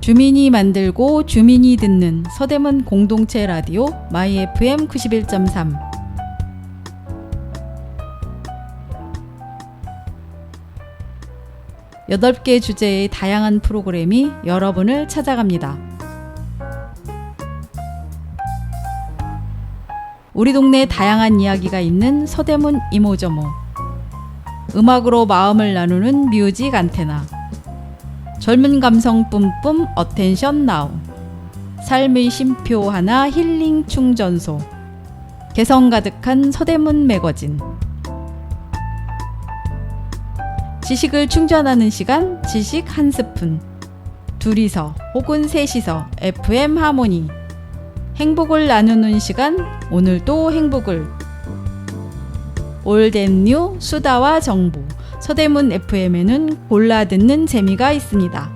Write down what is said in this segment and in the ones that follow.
주민이 만들고 주민이 듣는 서대문 공동체 라디오 마이 FM 91.3. 여덟 개 주제의 다양한 프로그램이 여러분을 찾아갑니다. 우리 동네 다양한 이야기가 있는 서대문 이모저모. 음악으로 마음을 나누는 뮤직 안테나. 젊은 감성 뿜뿜 어텐션 나우. 삶의 쉼표 하나 힐링 충전소. 개성 가득한 서대문 매거진. 지식을 충전하는 시간, 지식 한 스푼. 둘이서 혹은 셋이서 FM 하모니. 행복을 나누는 시간, 오늘도 행복을. 올댓뉴 수다와 정보. 서대문 FM에는 골라 듣는 재미가 있습니다.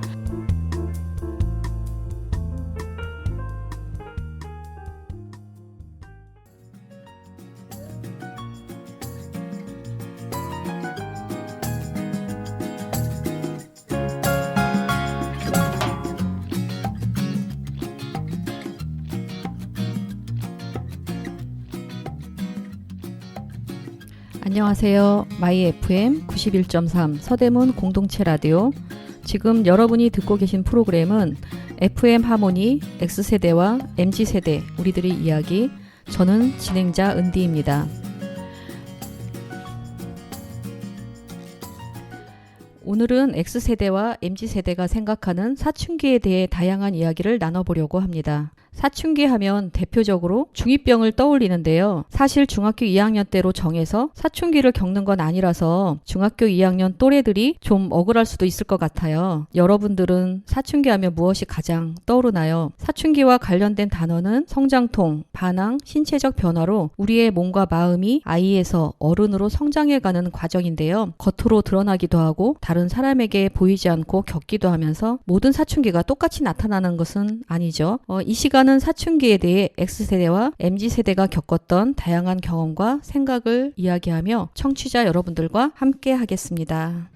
안녕하세요. 마이 FM 91.3 서대문 공동체 라디오. 지금 여러분이 듣고 계신 프로그램은 FM 하모니 X세대와 MZ세대 우리들의 이야기. 저는 진행자 은디입니다. 오늘은 X세대와 MZ세대가 생각하는 사춘기에 대해 다양한 이야기를 나눠보려고 합니다. 사춘기 하면 대표적으로 중2병을 떠올리는데요. 사실 중학교 2학년 때로 정해서 사춘기를 겪는 건 아니라서 중학교 2학년 또래들이 좀 억울할 수도 있을 것 같아요. 여러분들은 사춘기 하면 무엇이 가장 떠오르나요? 사춘기와 관련된 단어는 성장통, 반항, 신체적 변화로 우리의 몸과 마음이 아이에서 어른으로 성장해가는 과정인데요. 겉으로 드러나기도 하고 다른 사람에게 보이지 않고 겪기도 하면서 모든 사춘기가 똑같이 나타나는 것은 아니죠. 이 시간은 사춘기에 대해 X세대와 MZ세대가 겪었던 다양한 경험과 생각을 이야기하며 청취자 여러분들과 함께 하겠습니다.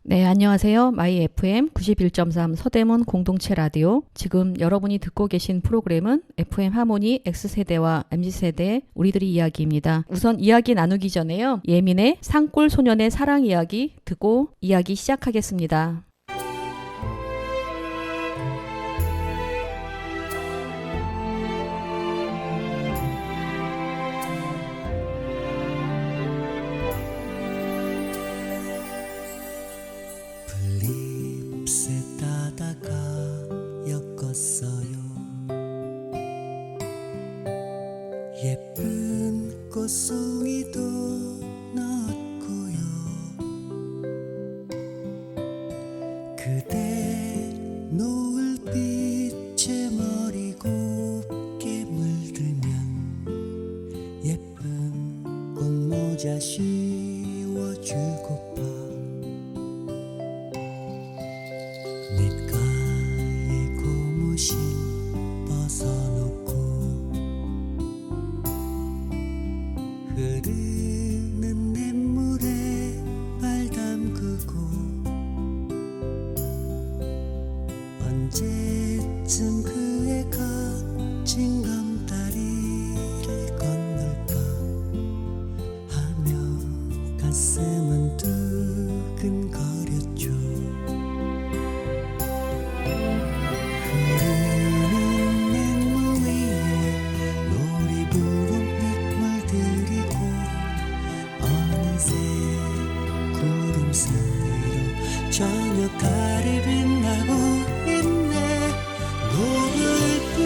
네, 안녕하세요. 마이 FM 91.3 서대문 공동체 라디오. 지금 여러분이 듣고 계신 프로그램은 FM 하모니 X세대와 MZ세대 우리들의 이야기입니다. 우선 이야기 나누기 전에요. 예민의 산골 소년의 사랑 이야기 듣고 이야기 시작하겠습니다. 예쁜 꽃송이도 넣었고요. 그대 노을빛에 머리 곱게 물들면 예쁜 꽃모자 씌워주고파. 냇가에 고무신 벗어놓고 흐르는 냇물에 발 담그고 언제쯤 그 애가 징검다리를 건널까 하며 가슴은 두근거렸죠. 흐르는 냇물 위에 놀이부로 어느새 구름 사이로 저녁 달이 빛나고 있네. 노을빛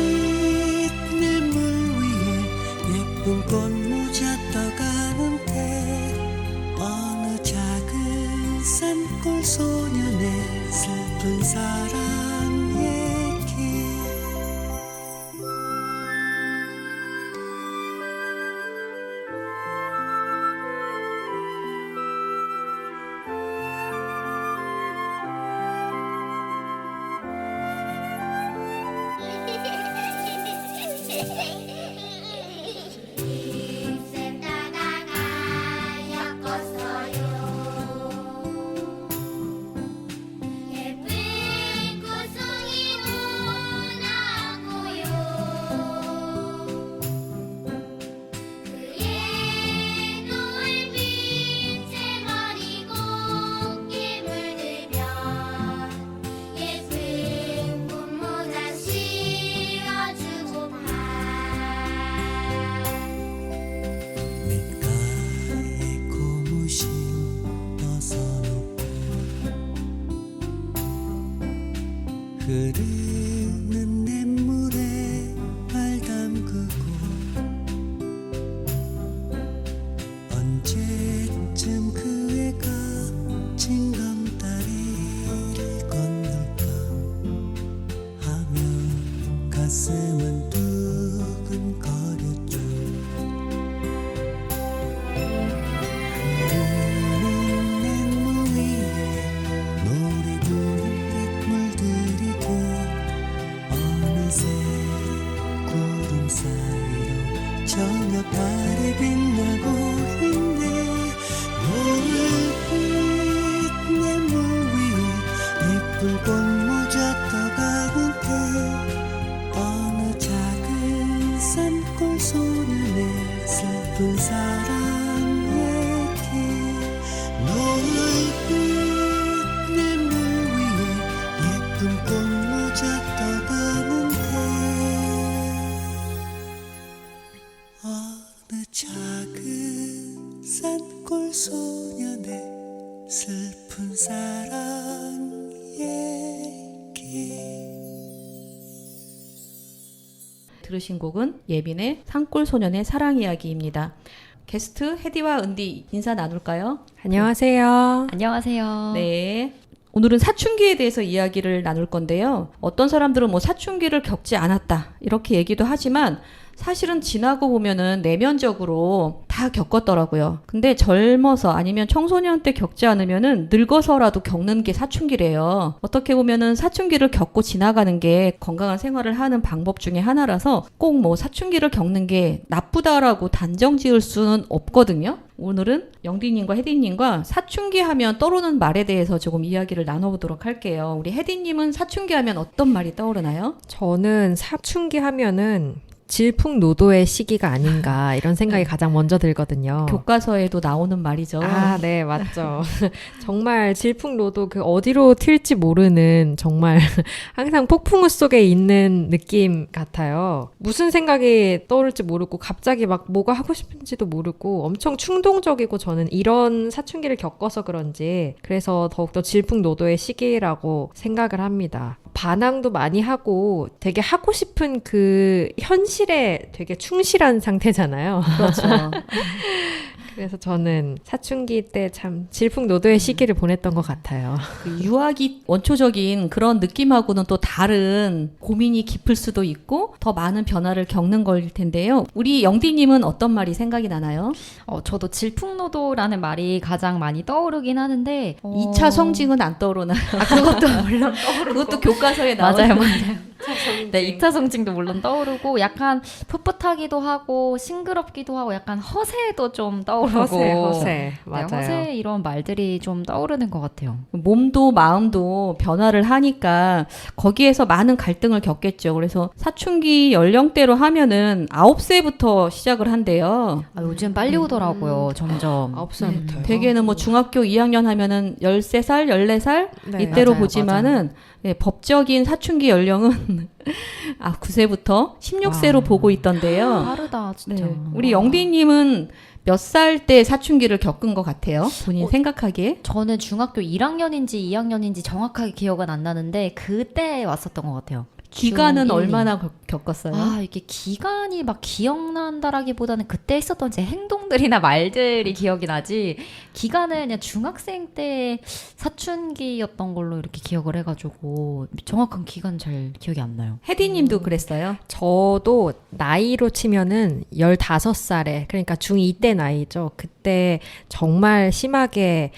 흐르는 냇물에 발 담그고 언제쯤 그 애가 징검다리를 건널까 하며 가슴은 두근거렸죠. 흐르는 냇물 위에 노래 부르듯 물들이고 어느새 구름 사이로 저녁 달이 빛나고 있네. 노을빛 냇물 위에 예쁜 꽃모자 떠가는데 어느 작은 산골 소년의 슬픈 사랑 얘기. 노을빛 냇물 위에 예쁜 꽃모자 떠가는데 어느 작은 산골 소년의 슬픈 사랑 얘기. 들으신 곡은 예빈의 산골소년의 사랑 이야기입니다. 게스트 헤디와 은디 인사 나눌까요? 안녕하세요. 안녕하세요. 네. 오늘은 사춘기에 대해서 이야기를 나눌 건데요. 어떤 사람들은 뭐 사춘기를 겪지 않았다 이렇게 얘기도 하지만 사실은 지나고 보면은 내면적으로 다 겪었더라고요. 근데 젊어서 아니면 청소년 때 겪지 않으면은 늙어서라도 겪는 게 사춘기래요. 어떻게 보면은 사춘기를 겪고 지나가는 게 건강한 생활을 하는 방법 중에 하나라서 꼭 뭐 사춘기를 겪는 게 나쁘다라고 단정 지을 수는 없거든요. 오늘은 영디님과 혜디님과 사춘기 하면 떠오르는 말에 대해서 조금 이야기를 나눠보도록 할게요. 우리 혜디님은 사춘기 하면 어떤 말이 떠오르나요? 저는 사춘기 하면은 질풍노도의 시기가 아닌가 이런 생각이 가장 먼저 들거든요. 교과서에도 나오는 말이죠. 아, 네, 맞죠. 정말 질풍노도 그 어디로 튈지 모르는 정말 항상 폭풍우 속에 있는 느낌 같아요. 무슨 생각이 떠오를지 모르고 갑자기 막 뭐가 하고 싶은지도 모르고 엄청 충동적이고 저는 이런 사춘기를 겪어서 그런지 그래서 더욱더 질풍노도의 시기라고 생각을 합니다. 반항도 많이 하고 되게 하고 싶은 그 현실에 되게 충실한 상태잖아요. 그렇죠. 그래서 저는 사춘기 때 참 질풍노도의 시기를 보냈던 것 같아요. 그 유아기 원초적인 그런 느낌하고는 또 다른 고민이 깊을 수도 있고 더 많은 변화를 겪는 걸 텐데요. 우리 영디님은 어떤 말이 생각이 나나요? 저도 질풍노도라는 말이 가장 많이 떠오르긴 하는데 2차 성징은 안 떠오르나요? 그것도 물론 떠오르고 그것도 교과서에 나와요. 맞아요, 맞아요. 네, 2차 성징도 물론 떠오르고 약간 풋풋하기도 하고 싱그럽기도 하고 약간 허세도 좀 떠오르고 허세. 맞아요. 네, 허세 이런 말들이 좀 떠오르는 것 같아요. 몸도 마음도 변화를 하니까 거기에서 많은 갈등을 겪겠죠. 그래서 사춘기 연령대로 하면은 9세부터 시작을 한대요. 요즘 빨리 오더라고요, 점점. 9살부터요. 대개는 뭐 중학교 2학년 하면은 13살, 14살 네. 이때로 맞아요, 보지만은 예, 법적인 사춘기 연령은 9세부터 16세로 와. 보고 있던데요. 빠르다, 진짜. 네. 우리 영디님은 몇 살 때 사춘기를 겪은 것 같아요? 본인 생각하기에? 저는 중학교 1학년인지 2학년인지 정확하게 기억은 안 나는데 그때 왔었던 것 같아요. 기간은 중1, 얼마나 겪었어요? 이게 기간이 막 기억난다라기보다는 그때 했었던 제 행동들이나 말들이 기억이 나지 기간은 그냥 중학생 때 사춘기였던 걸로 이렇게 기억을 해가지고 정확한 기간 잘 기억이 안 나요. 혜디님도 그랬어요? 저도 나이로 치면은 15살에 그러니까 중2 때 나이죠. 그때 정말 심하게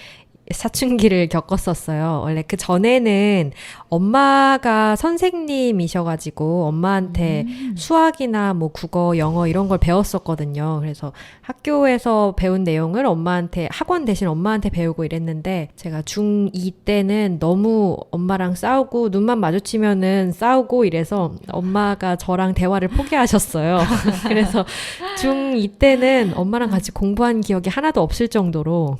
사춘기를 겪었었어요. 원래 그 전에는 엄마가 선생님이셔가지고 엄마한테 수학이나 뭐 국어, 영어 이런 걸 배웠었거든요. 그래서 학교에서 배운 내용을 엄마한테 학원 대신 엄마한테 배우고 이랬는데 제가 중2 때는 너무 엄마랑 싸우고 눈만 마주치면은 싸우고 이래서 엄마가 저랑 대화를 포기하셨어요. 그래서 중2 때는 엄마랑 같이 공부한 기억이 하나도 없을 정도로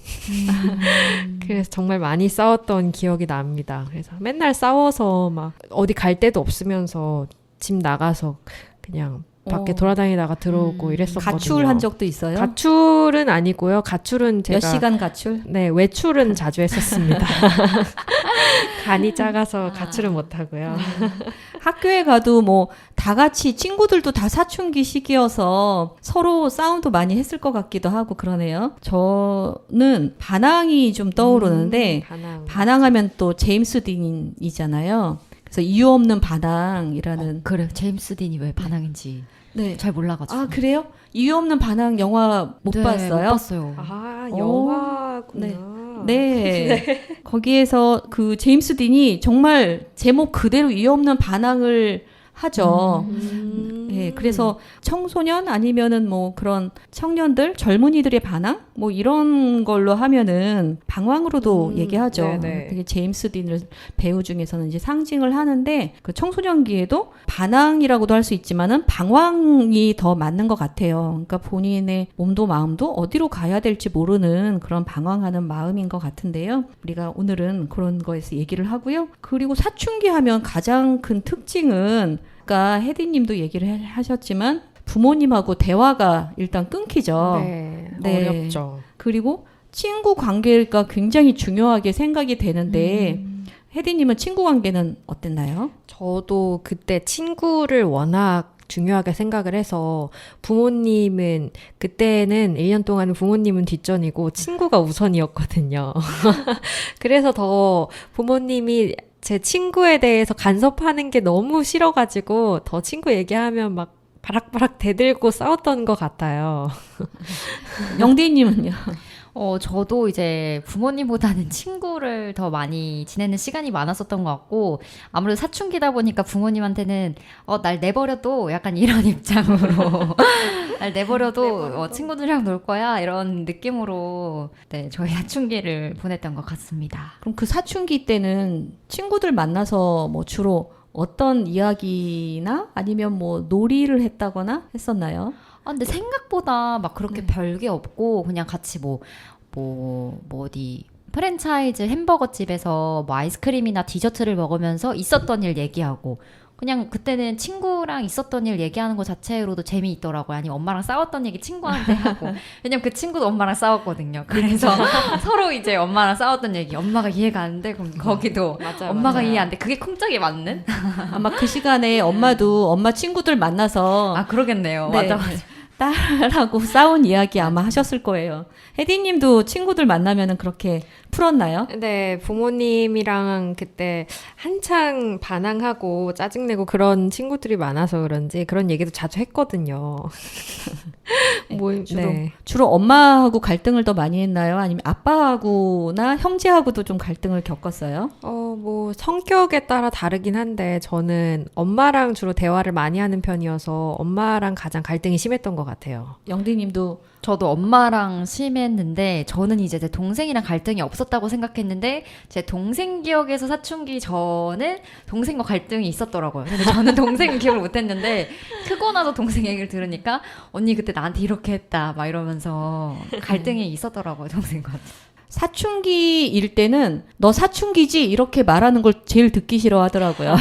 그래서 정말 많이 싸웠던 기억이 납니다. 그래서 맨날 싸워서 막 어디 갈 데도 없으면서 집 나가서 그냥 밖에 어. 돌아다니다가 들어오고 이랬었거든요. 가출한 적도 있어요? 가출은 아니고요. 가출은 제가 몇 시간 가출? 네, 외출은 자주 했었습니다. 간이 작아서 가출은 못 하고요. 학교에 가도 뭐 다 같이 친구들도 다 사춘기 시기여서 서로 싸움도 많이 했을 것 같기도 하고 그러네요. 저는 반항이 좀 떠오르는데 반항하면 또 제임스 딘이잖아요. 그래서 이유 없는 반항이라는 그래 제임스 딘이 왜 반항인지 네. 잘 몰라가지고. 아 그래요? 이유 없는 반항 영화 못 네, 봤어요? 못 봤어요. 아, 오, 영화구나. 네. 거기에서 그 제임스 딘이 정말 제목 그대로 이유 없는 반항을 하죠. 네, 그래서 청소년 아니면은 뭐 그런 청년들, 젊은이들의 반항 뭐 이런 걸로 하면은 방황으로도 얘기하죠. 네네. 되게 제임스 딘을 배우 중에서는 이제 상징을 하는데 그 청소년기에도 반항이라고도 할 수 있지만은 방황이 더 맞는 것 같아요. 그러니까 본인의 몸도 마음도 어디로 가야 될지 모르는 그런 방황하는 마음인 것 같은데요. 우리가 오늘은 그런 거에서 얘기를 하고요. 그리고 사춘기 하면 가장 큰 특징은 아까 혜디님도 얘기를 하셨지만 부모님하고 대화가 일단 끊기죠. 네, 네. 어렵죠. 그리고 친구 관계가 굉장히 중요하게 생각이 되는데 혜디님은 친구 관계는 어땠나요? 저도 그때 친구를 워낙 중요하게 생각을 해서 부모님은 그때는 1년 동안 부모님은 뒷전이고 친구가 우선이었거든요. 그래서 더 부모님이 제 친구에 대해서 간섭하는 게 너무 싫어가지고 더 친구 얘기하면 막 바락바락 대들고 싸웠던 것 같아요. 영대님은요? 저도 이제 부모님보다는 친구를 더 많이 지내는 시간이 많았었던 것 같고, 아무래도 사춘기다 보니까 부모님한테는, 날 내버려도 약간 이런 입장으로, 날 내버려도 친구들이랑 놀 거야, 이런 느낌으로, 네, 저희 사춘기를 보냈던 것 같습니다. 그럼 그 사춘기 때는 친구들 만나서 뭐 주로 어떤 이야기나 아니면 뭐 놀이를 했다거나 했었나요? 근데 생각보다 막 그렇게 별게 없고, 그냥 같이 어디, 프랜차이즈 햄버거 집에서 뭐 아이스크림이나 디저트를 먹으면서 있었던 일 얘기하고, 그냥 그때는 친구랑 있었던 일 얘기하는 것 자체로도 재미있더라고요. 아니면 엄마랑 싸웠던 얘기 친구한테 하고. 왜냐면 그 친구도 엄마랑 싸웠거든요. 그래서 서로 이제 엄마랑 싸웠던 얘기, 엄마가 이해가 안 돼. 그럼 거기도 맞아요, 엄마가 맞아요. 이해 안 돼. 그게 쿵짝이 맞는? 아마 그 시간에 엄마도 엄마 친구들 만나서 그러겠네요. 네. 맞아. 딸하고 싸운 이야기 아마 하셨을 거예요. 혜디님도 친구들 만나면은 그렇게 풀었나요? 네, 부모님이랑 그때 한창 반항하고 짜증내고 그런 친구들이 많아서 그런지 그런 얘기도 자주 했거든요. 주로 엄마하고 갈등을 더 많이 했나요? 아니면 아빠하고나 형제하고도 좀 갈등을 겪었어요? 뭐 성격에 따라 다르긴 한데 저는 엄마랑 주로 대화를 많이 하는 편이어서 엄마랑 가장 갈등이 심했던 것 같아요. 영디님도 저도 엄마랑 심했는데 저는 이제 제 동생이랑 갈등이 없었다고 생각했는데 제 동생 기억에서 사춘기 저는 동생과 갈등이 있었더라고요. 근데 저는 동생 기억을 못했는데 크고 나서 동생 얘기를 들으니까 언니 그때 나한테 이렇게 했다 막 이러면서 갈등이 있었더라고요 동생과. 사춘기일 때는 너 사춘기지 이렇게 말하는 걸 제일 듣기 싫어하더라고요.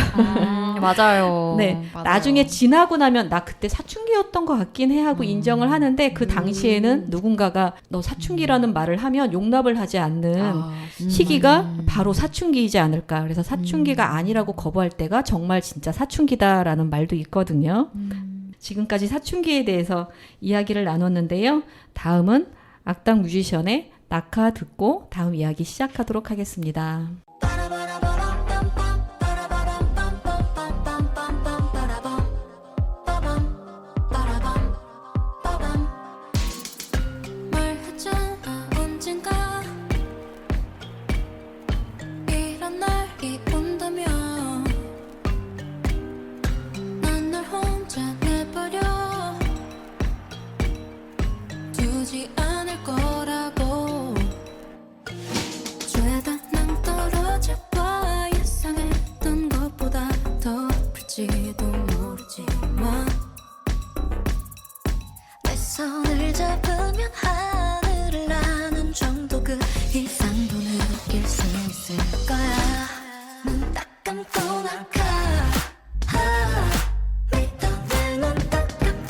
맞아요. 네, 맞아요. 나중에 지나고 나면 나 그때 사춘기였던 것 같긴 해 하고 인정을 하는데 그 당시에는 누군가가 너 사춘기라는 말을 하면 용납을 하지 않는 시기가 바로 사춘기이지 않을까. 그래서 사춘기가 아니라고 거부할 때가 정말 진짜 사춘기다라는 말도 있거든요. 지금까지 사춘기에 대해서 이야기를 나눴는데요. 다음은 악당 뮤지션의 낙하 듣고 다음 이야기 시작하도록 하겠습니다. 말하잖아 언젠가 이런 날이 온다면 난 널 혼자 내버려 두지 않을 거라고 죄다 낭떠러지와 예상했던 것보다 더 아플지도 모르지만 내 손을 잡으면 하늘을 나는 정도 그 이상도 느낄 수 있을 거야. 눈 딱 감고 나가 믿던 내 눈 딱 감고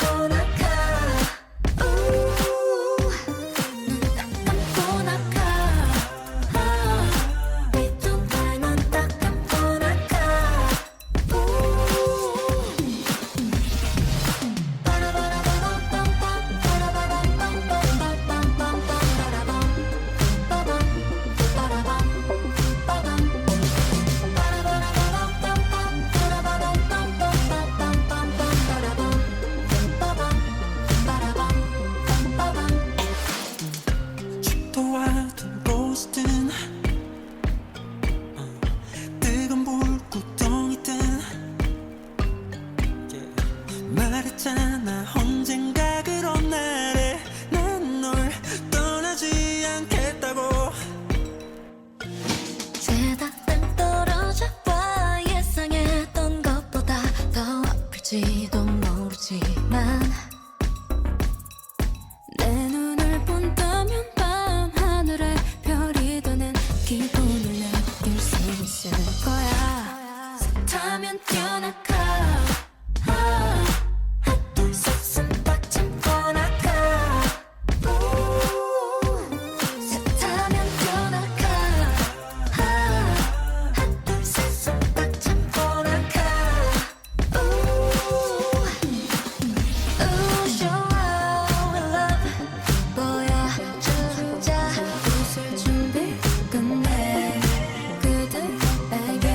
될지도 모르지만 내 눈을 본다면 밤하늘에 별이 되는 기분을 느낄 수 있을 거야. 타면 뛰어나가 하나 둘 셋 손딱 잡고 나가 타면 뛰어나가 하나 둘 셋 손딱 잡고 나가 show love 보여주자 웃을 준비 끝내 그들에게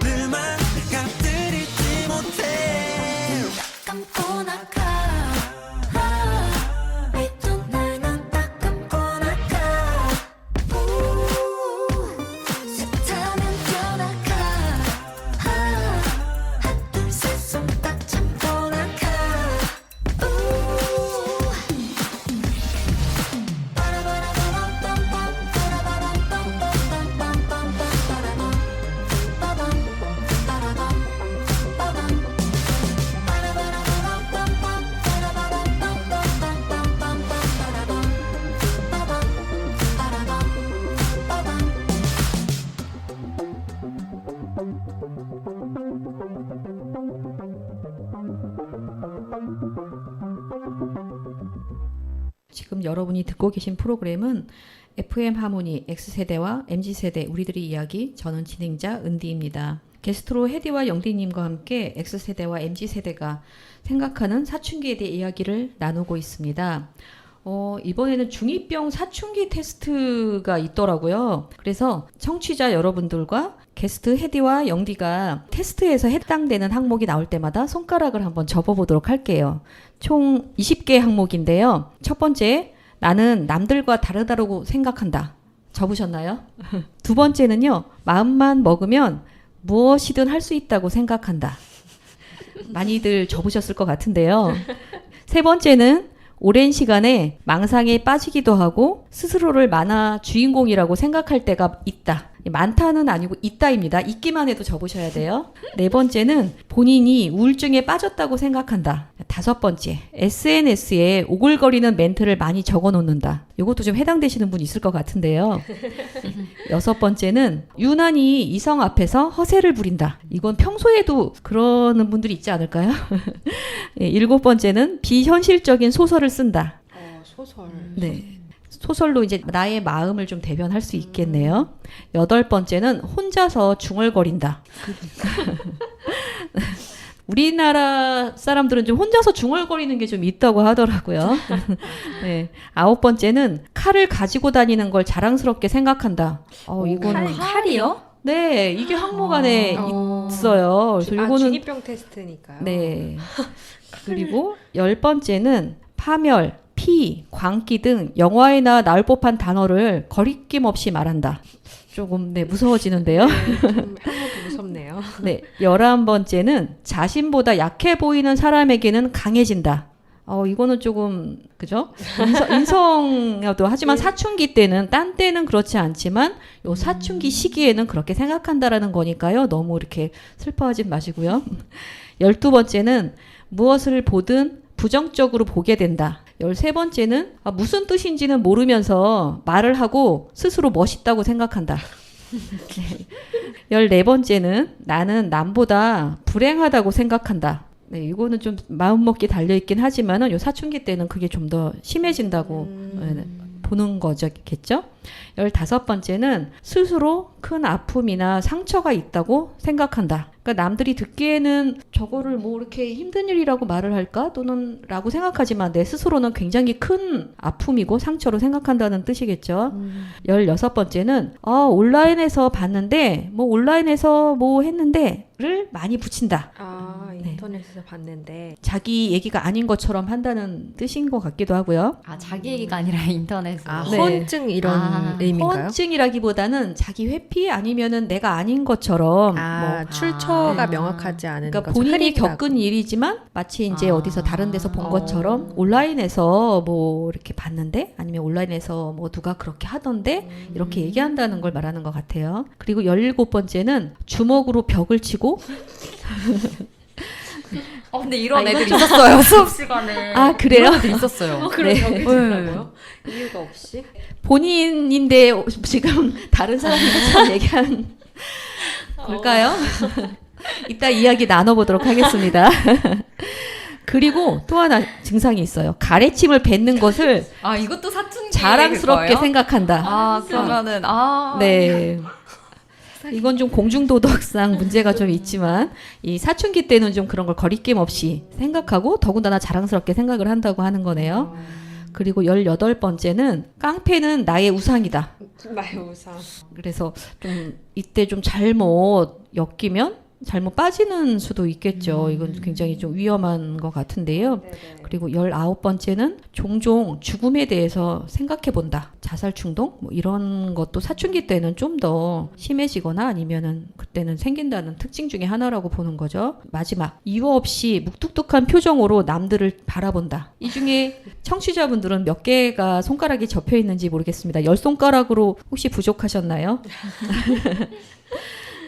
늘만 곁들이지 못해 감고 나가 이쁜 날난 딱 감고 나가 타면 뛰어나가 하나 둘 셋 손딱 잡고 나가 지금 여러분이 듣고 계신 프로그램은 FM 하모니 X세대와 MZ세대 우리들의 이야기, 저는 진행자 은디입니다. 게스트로 혜디와 영디님과 함께 X세대와 MZ세대가 생각하는 사춘기에 대해 이야기를 나누고 있습니다. 이번에는 중2병 사춘기 테스트가 있더라고요. 그래서 청취자 여러분들과 게스트 혜디와 영디가 테스트에서 해당되는 항목이 나올 때마다 손가락을 한번 접어보도록 할게요. 총 20개 항목인데요. 첫 번째, 나는 남들과 다르다고 생각한다. 접으셨나요? 두 번째는요, 마음만 먹으면 무엇이든 할 수 있다고 생각한다. 많이들 접으셨을 것 같은데요. 세 번째는 오랜 시간에 망상에 빠지기도 하고 스스로를 만화 주인공이라고 생각할 때가 있다. 많다는 아니고 있다입니다. 있기만 해도 접으셔야 돼요. 네 번째는 본인이 우울증에 빠졌다고 생각한다. 다섯 번째, SNS에 오글거리는 멘트를 많이 적어 놓는다. 이것도 좀 해당되시는 분 있을 것 같은데요. 여섯 번째는 유난히 이성 앞에서 허세를 부린다. 이건 평소에도 그러는 분들이 있지 않을까요? 일곱 번째는 비현실적인 소설을 쓴다. 소설. 네. 소설로 이제 나의 마음을 좀 대변할 수 있겠네요. 여덟 번째는 혼자서 중얼거린다. 우리나라 사람들은 좀 혼자서 중얼거리는 게 좀 있다고 하더라고요. 네. 아홉 번째는 칼을 가지고 다니는 걸 자랑스럽게 생각한다. 이거는 칼이요? 네, 이게 항목 안에 있어요. 그래서 이거는 중2병 테스트니까요. 네. 그리고 열 번째는 파멸, 피, 광기 등 영화에나 나올 법한 단어를 거리낌 없이 말한다. 조금 무서워지는데요. 좀 항목이 무섭네요. 네, 11번째는 자신보다 약해 보이는 사람에게는 강해진다. 이거는 조금 그죠? 인성도 하지만 사춘기 때는 딴 때는 그렇지 않지만 요 사춘기 시기에는 그렇게 생각한다라는 거니까요. 너무 이렇게 슬퍼하지 마시고요. 12번째는 무엇을 보든 부정적으로 보게 된다. 13번째는 무슨 뜻인지는 모르면서 말을 하고 스스로 멋있다고 생각한다. 14번째는 나는 남보다 불행하다고 생각한다. 네, 이거는 좀 마음먹기 달려있긴 하지만은 요 사춘기 때는 그게 좀 더 심해진다고 보는 거겠죠. 15번째는 스스로 큰 아픔이나 상처가 있다고 생각한다. 그러니까 남들이 듣기에는 저거를 뭐 이렇게 힘든 일이라고 말을 할까? 또는 라고 생각하지만 내 스스로는 굉장히 큰 아픔이고 상처로 생각한다는 뜻이겠죠. 16번째는 온라인에서 봤는데 뭐 온라인에서 뭐 했는데를 많이 붙인다. 인터넷에서 봤는데 자기 얘기가 아닌 것처럼 한다는 뜻인 것 같기도 하고요. 자기 얘기가 아니라 인터넷으로. 네. 허언증 이런 의미인가요? 허언증이라기보다는 자기 회피 아니면은 내가 아닌 것처럼 뭐 출처가 아. 명확하지 않은 그러니까 거죠. 본인이 흐린다고. 겪은 일이지만 마치 이제 아. 어디서 다른 데서 본 것처럼 온라인에서 뭐 이렇게 봤는데 아니면 온라인에서 뭐 누가 그렇게 하던데 이렇게 얘기한다는 걸 말하는 것 같아요. 그리고 17번째는 주먹으로 벽을 치고 근데 이런 아, 이건 애들 있었어요 수업 시간에. 아, 그래요? 이런 애들 있었어요. 네. 이유가 없이? 본인인데 지금 다른 사람들처럼 얘기한 걸까요? 이따 이야기 나눠보도록 하겠습니다. 그리고 또 하나 증상이 있어요. 가래침을 뱉는 것을 아 이것도 사춘기 자랑스럽게 생각한다. 아 그러면은 네. 이건 좀 공중도덕상 문제가 좀 있지만 이 사춘기 때는 좀 그런 걸 거리낌 없이 생각하고 더군다나 자랑스럽게 생각을 한다고 하는 거네요. 그리고 18번째는 깡패는 나의 우상이다. 나의 우상. 그래서 좀 이때 좀 잘못 엮이면 잘못 빠지는 수도 있겠죠. 이건 굉장히 좀 위험한 것 같은데요. 그리고 19번째는 종종 죽음에 대해서 생각해 본다. 자살 충동? 뭐 이런 것도 사춘기 때는 좀 더 심해지거나 아니면은 그때는 생긴다는 특징 중에 하나라고 보는 거죠. 마지막, 이유 없이 묵뚝뚝한 표정으로 남들을 바라본다. 이 중에 청취자분들은 몇 개가 손가락이 접혀 있는지 모르겠습니다. 10손가락으로 혹시 부족하셨나요?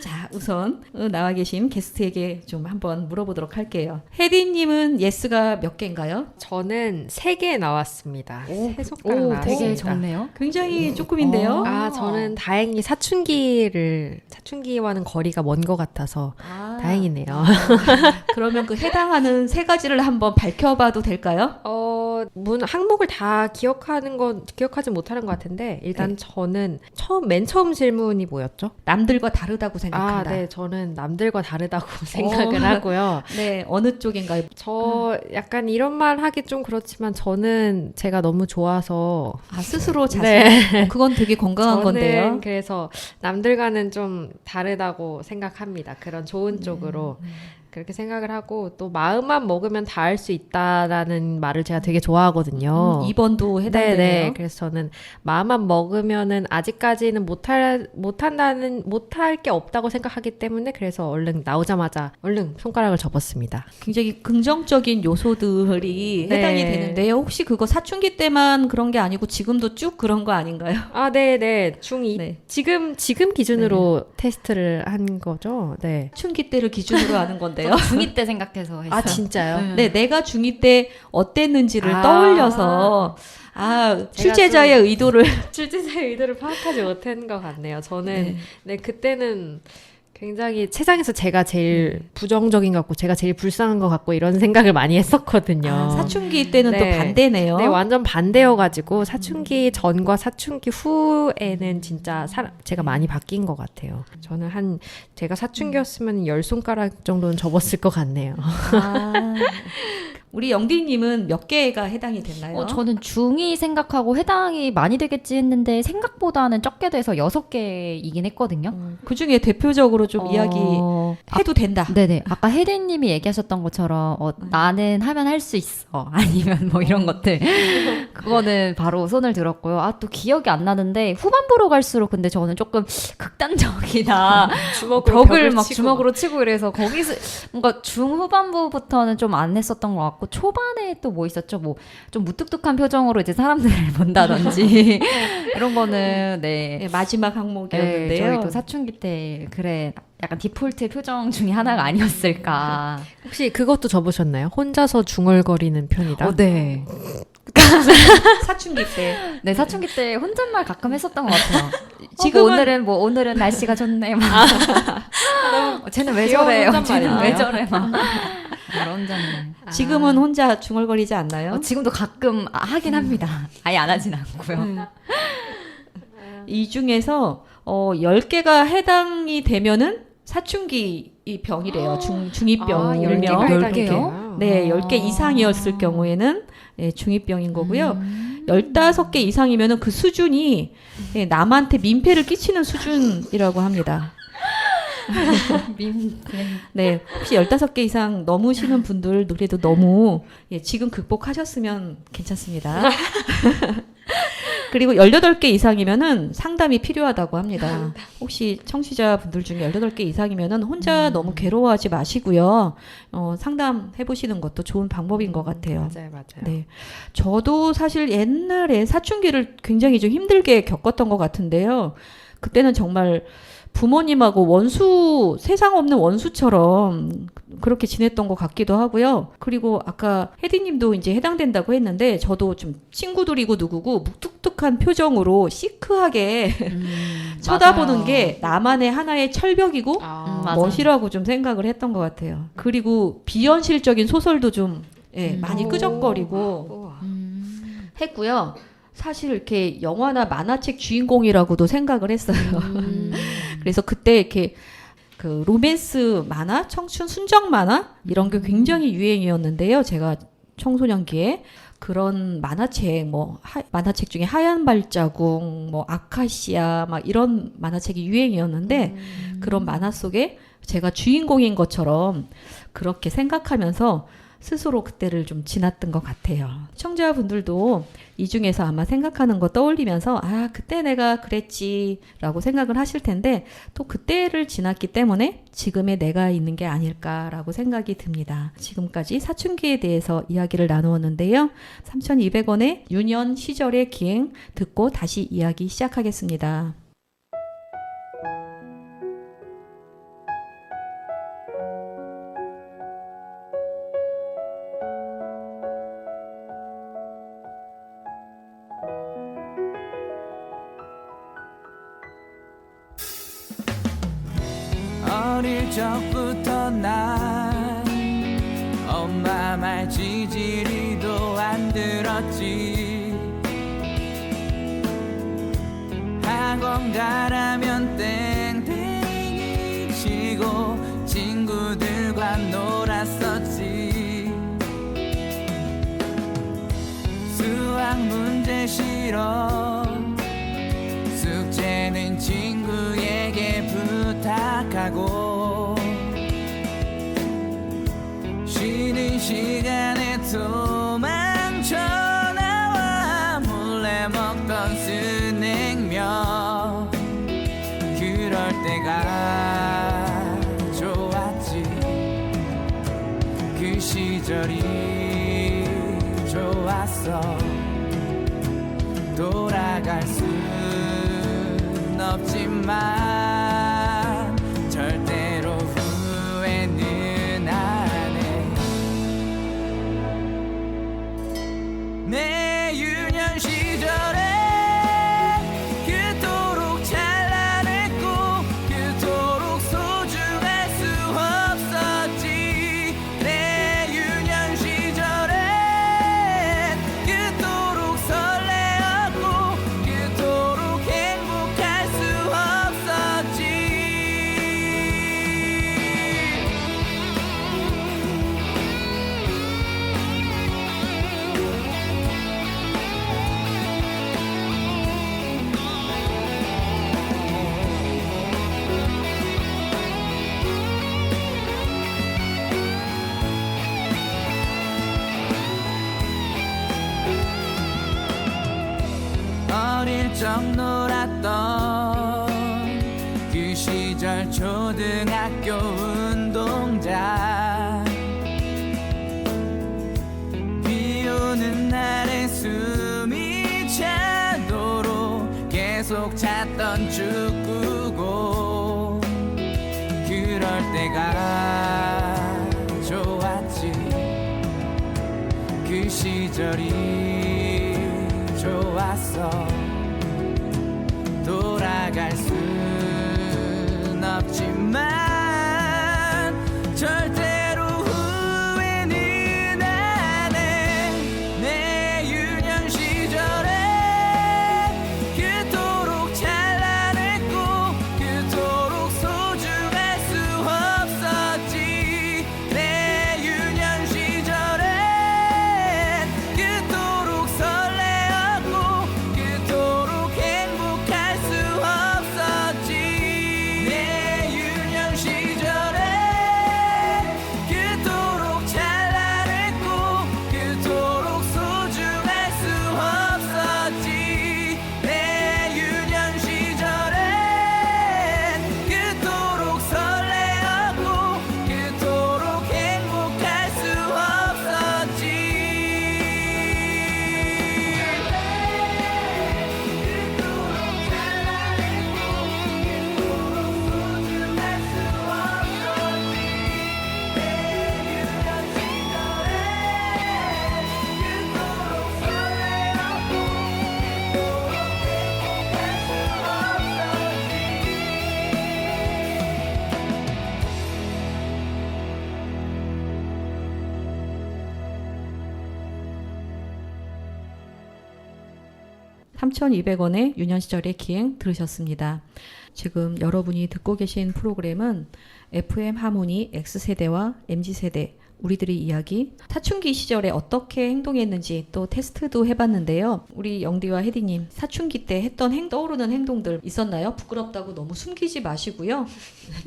자, 우선 나와 계신 게스트에게 좀 한번 물어보도록 할게요. 혜디님은 예스가 몇 개인가요? 저는 3개 나왔습니다. 세 손가락 오 나왔습니다. 되게 적네요. 굉장히 조금인데요. 저는 다행히 사춘기와는 거리가 먼 것 같아서 다행이네요. 그러면 그 해당하는 3가지를 한번 밝혀봐도 될까요? 항목을 다 기억하지 못하는 것 같은데, 일단 네. 저는 맨 처음 질문이 뭐였죠? 남들과 다르다고 생각한다. 네, 저는 남들과 다르다고 생각을 하고요. 네, 어느 쪽인가요? 저 약간 이런 말 하기 좀 그렇지만 저는 제가 너무 좋아서 스스로 자신. 네. 그건 되게 건강한 저는 건데요. 그래서 남들과는 좀 다르다고 생각합니다. 그런 좋은 쪽으로. 그렇게 생각을 하고 또 마음만 먹으면 다 할 수 있다라는 말을 제가 되게 좋아하거든요. 2번도 해당되네요. 네네. 그래서 저는 마음만 먹으면은 아직까지는 못할 게 없다고 생각하기 때문에 그래서 얼른 나오자마자 얼른 손가락을 접었습니다. 굉장히 긍정적인 요소들이 네. 해당이 되는데요. 혹시 그거 사춘기 때만 그런 게 아니고 지금도 쭉 그런 거 아닌가요? 네네. 중2. 네. 지금 기준으로 테스트를 한 거죠. 네. 사춘기 때를 기준으로 하는 건데요. 중2 때 생각해서 했어요. 진짜요? 네, 내가 중2 때 어땠는지를 아. 떠올려서 출제자의 의도를 출제자의 의도를 파악하지 못한 것 같네요. 저는 그때는 굉장히 세상에서 제가 제일 부정적인 것 같고 제가 제일 불쌍한 것 같고 이런 생각을 많이 했었거든요. 사춘기 때는 또 네. 반대네요. 네, 완전 반대여가지고 사춘기 전과 사춘기 후에는 진짜 제가 많이 바뀐 것 같아요. 저는 제가 사춘기였으면 10손가락 정도는 접었을 것 같네요. 우리 영디님은 몇 개가 해당이 됐나요? 저는 중2 생각하고 해당이 많이 되겠지 했는데 생각보다는 적게 돼서 6개이긴 했거든요. 그 중에 대표적으로 좀 이야기 해도 된다. 네네. 아까 혜린님이 얘기하셨던 것처럼 나는 하면 할 수 있어. 아니면 뭐 이런 것들. 그거는 바로 손을 들었고요. 또 기억이 안 나는데 후반부로 갈수록 근데 저는 조금 극단적이다. 벽을 막 주먹으로 치고 이래서 거기서 뭔가 중후반부부터는 좀 안 했었던 것 같고 초반에 또 뭐 있었죠? 뭐 좀 무뚝뚝한 표정으로 이제 사람들을 본다든지 이런 거는 네, 마지막 항목이었는데요. 네, 저희 또 사춘기 때 그래 약간 디폴트 표정 중에 하나가 아니었을까. 혹시 그것도 접으셨나요? 혼자서 중얼거리는 편이다. 네. 사춘기 때. 네, 사춘기 때 혼잣말 가끔 했었던 것 같아요. 지금은 오늘은 날씨가 좋네. 막. 쟤는 왜 귀여운 저래요? 혼잣말이네요. 쟤는 왜 저래? 막. 이런 혼잣말. 지금은 혼자 중얼거리지 않나요? 지금도 가끔 하긴 합니다. 아예 안 하진 않고요. 이 중에서 10개가 해당이 되면은 사춘기 병이래요. 중2병 일명. 10개요? 네, 10개 이상이었을 경우에는 중2병인 거고요. 15개 이상이면은 그 수준이 남한테 민폐를 끼치는 수준이라고 합니다. 네, 혹시 15개 이상 넘으시는 분들 그래도 너무 지금 극복하셨으면 괜찮습니다. 그리고 18개 이상이면은 상담이 필요하다고 합니다. 혹시 청취자분들 중에 18개 이상이면은 혼자 너무 괴로워하지 마시고요. 상담해 보시는 것도 좋은 방법인 것 같아요. 맞아요, 맞아요. 네. 저도 사실 옛날에 사춘기를 굉장히 좀 힘들게 겪었던 것 같은데요. 그때는 정말 부모님하고 원수, 세상 없는 원수처럼 그렇게 지냈던 것 같기도 하고요. 그리고 아까 혜디님도 이제 해당된다고 했는데 저도 좀 친구들이고 누구고 묵뚝뚝한 표정으로 시크하게 쳐다보는 맞아요. 게 나만의 하나의 철벽이고 맞아요. 멋이라고 좀 생각을 했던 것 같아요. 그리고 비현실적인 소설도 좀 많이 끄적거리고 했고요. 사실 이렇게 영화나 만화책 주인공이라고도 생각을 했어요. 그래서 그때 이렇게 그 로맨스 만화, 청춘 순정 만화 이런 게 굉장히 유행이었는데요. 제가 청소년기에 그런 만화책 만화책 중에 하얀 발자국, 아카시아 막 이런 만화책이 유행이었는데 그런 만화 속에 제가 주인공인 것처럼 그렇게 생각하면서 스스로 그때를 좀 지났던 것 같아요. 시청자분들도 이 중에서 아마 생각하는 거 떠올리면서 그때 내가 그랬지라고 생각을 하실 텐데 또 그때를 지났기 때문에 지금의 내가 있는 게 아닐까라고 생각이 듭니다. 지금까지 사춘기에 대해서 이야기를 나누었는데요. 3,200원의 유년 시절의 기행 듣고 다시 이야기 시작하겠습니다. 어릴 적부터 난 엄마 말 지지리도 안 들었지. 학원 가라면 땡땡이 치고 친구들과 놀았었지. 수학 문제 싫어 숙제는 친구에게 부탁하고 쉬는 시간에 도망쳐 나와 몰래 먹던 스낵면 그럴 때가 좋았지. 그 시절이 좋았어. 돌아갈 순 없지만 절대로 후회는 안 해. 내 유년 시절에 그토록 찬란했고 그토록 소중할 수 없었지. 내 유년 시절엔 그토록 설레었고 그토록 행복할 수 없었지. 어릴 적 놀았던 그 시절 초등학교 운동장 비 오는 날에 숨이 차도록 계속 찾던 축구공 그럴 때가 좋았지. 그 시절이 좋았어. 돌아갈 순 없지만 절대로 후회는 안 해. 내 유년 시절에 그토록 찬란했고 그토록 소중할 수 없었지. 내 유년 시절엔 그토록 설레었고 그토록 행복할 수 없었지. 3,200원의 유년 시절의 기행 들으셨습니다. 지금 여러분이 듣고 계신 프로그램은 FM 하모니 X세대와 MZ세대 우리들의 이야기, 사춘기 시절에 어떻게 행동했는지 또 테스트도 해봤는데요. 우리 영디와 혜디님, 사춘기 때 했던 떠오르는 행동들 있었나요? 부끄럽다고 너무 숨기지 마시고요.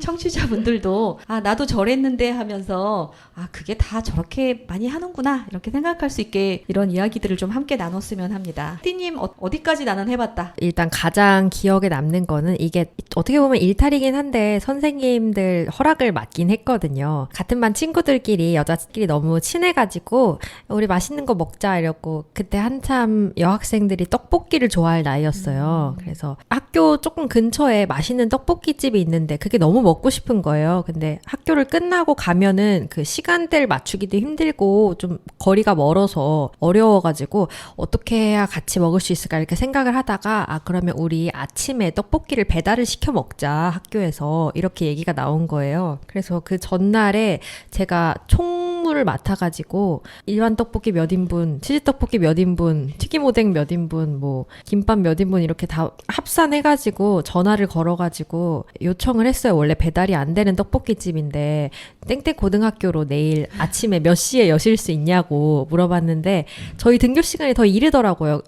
청취자분들도 나도 저랬는데 하면서 그게 다 저렇게 많이 하는구나 이렇게 생각할 수 있게 이런 이야기들을 좀 함께 나눴으면 합니다. 혜디님 어디까지 나는 해봤다? 일단 가장 기억에 남는 거는 이게 어떻게 보면 일탈이긴 한데 선생님들 허락을 받긴 했거든요. 같은 반 친구들끼리 여자끼리 너무 친해가지고 우리 맛있는 거 먹자 이랬고 그때 한참 여학생들이 떡볶이를 좋아할 나이였어요. 그래서 학교 조금 근처에 맛있는 떡볶이집이 있는데 그게 너무 먹고 싶은 거예요. 근데 학교를 끝나고 가면은 그 시간대를 맞추기도 힘들고 좀 거리가 멀어서 어려워가지고 어떻게 해야 같이 먹을 수 있을까 이렇게 생각을 하다가 그러면 우리 아침에 떡볶이를 배달을 시켜 먹자 학교에서 이렇게 얘기가 나온 거예요. 그래서 그 전날에 제가 총무를 맡아가지고 일반 떡볶이 몇 인분, 치즈 떡볶이 몇 인분, 튀김 오뎅 몇 인분, 뭐 김밥 몇 인분 이렇게 다 합산해가지고 전화를 걸어가지고 요청을 했어요. 원래 배달이 안 되는 떡볶이집인데 땡땡 고등학교로 내일 아침에 몇 시에 여실 수 있냐고 물어봤는데 저희 등교 시간이 더 이르더라고요.